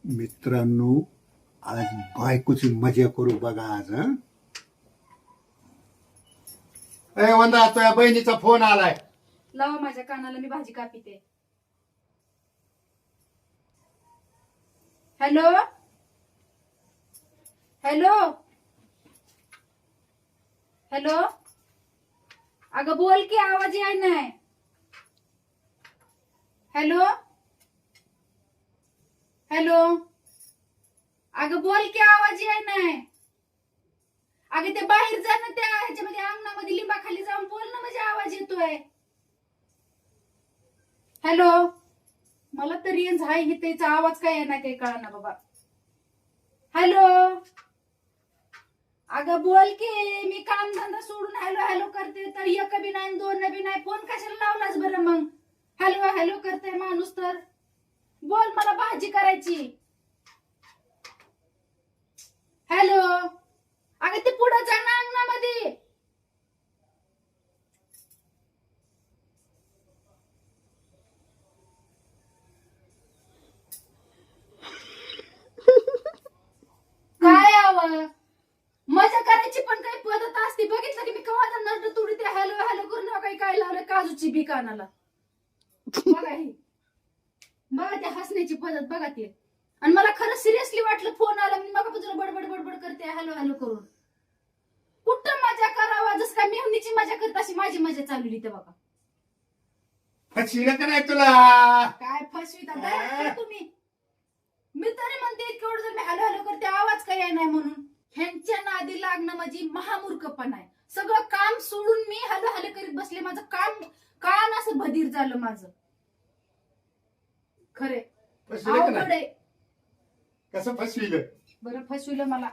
मित्रांनो, आज बायकोची मजा करू बघा आज. वंदा, तुझ्या बहिणीचा फोन आलाय. लावा माझ्या कानाला, मी भाजी कापिते. हॅलो हॅलो हॅलो, अगं बोल की, आवाज याय नाही. हॅलो हॅलो, अगं बोल की, आवाज याय नाही. अगं ते बाहेर जा ना, त्या ह्याच्यामध्ये अंगणामध्ये लिंबाखाली जाऊन बोल ना, म्हणजे आवाज येतोय. हॅलो, मला तर रेंज आहे ही, त्याचा आवाज काय येणार काही कळा ना बाबा. हॅलो, अगं बोल की, मी काम धंदा सोडून हॅलो हॅलो करते, तर एक बी नाही दोन बी नाही. फोन कशाला लावलास बरं मग? हॅलो हॅलो करते माणूस तर. बोल, मला भाजी करायची. हॅलो, अगं ते पुढे जा ना अंगणामध्ये. काय आवाज? मजा करायची पण काही पद्धत असते. बघितलं की मी कवा नट तुडी ते हॅलो हॅलो करून काही काय लावलं काजूची बी कानाला. बघा हे, बघा त्या हसण्याची पद्धत बघा ते. आणि मला खरं सिरियसली वाटलं फोन आला, मी मग बडबड बडबड करते हॅलो हॅलो करून. कुठं मजा करावा, जसं काय मेहनीची मजा करत अशी माझी मजा चालली ते बघा. फसविलं का नाही तुला? काय फसविता दया तुम्ही. मी तरी म्हणते इतकं जर मी हॅलो हॅलो करते, आवाज काही नाही म्हणून. ह्यांच्या नादी लागणं म्हणजे महामूर्खपणा आहे. सगळं काम सोडून मी हॅलो हॅलो करीत बसले. माझं काम कान असं बधीर झालं माझं. खरे फसविलं का अवघड नाही? आहे. कसं फसविलं? बरं फसविलं मला.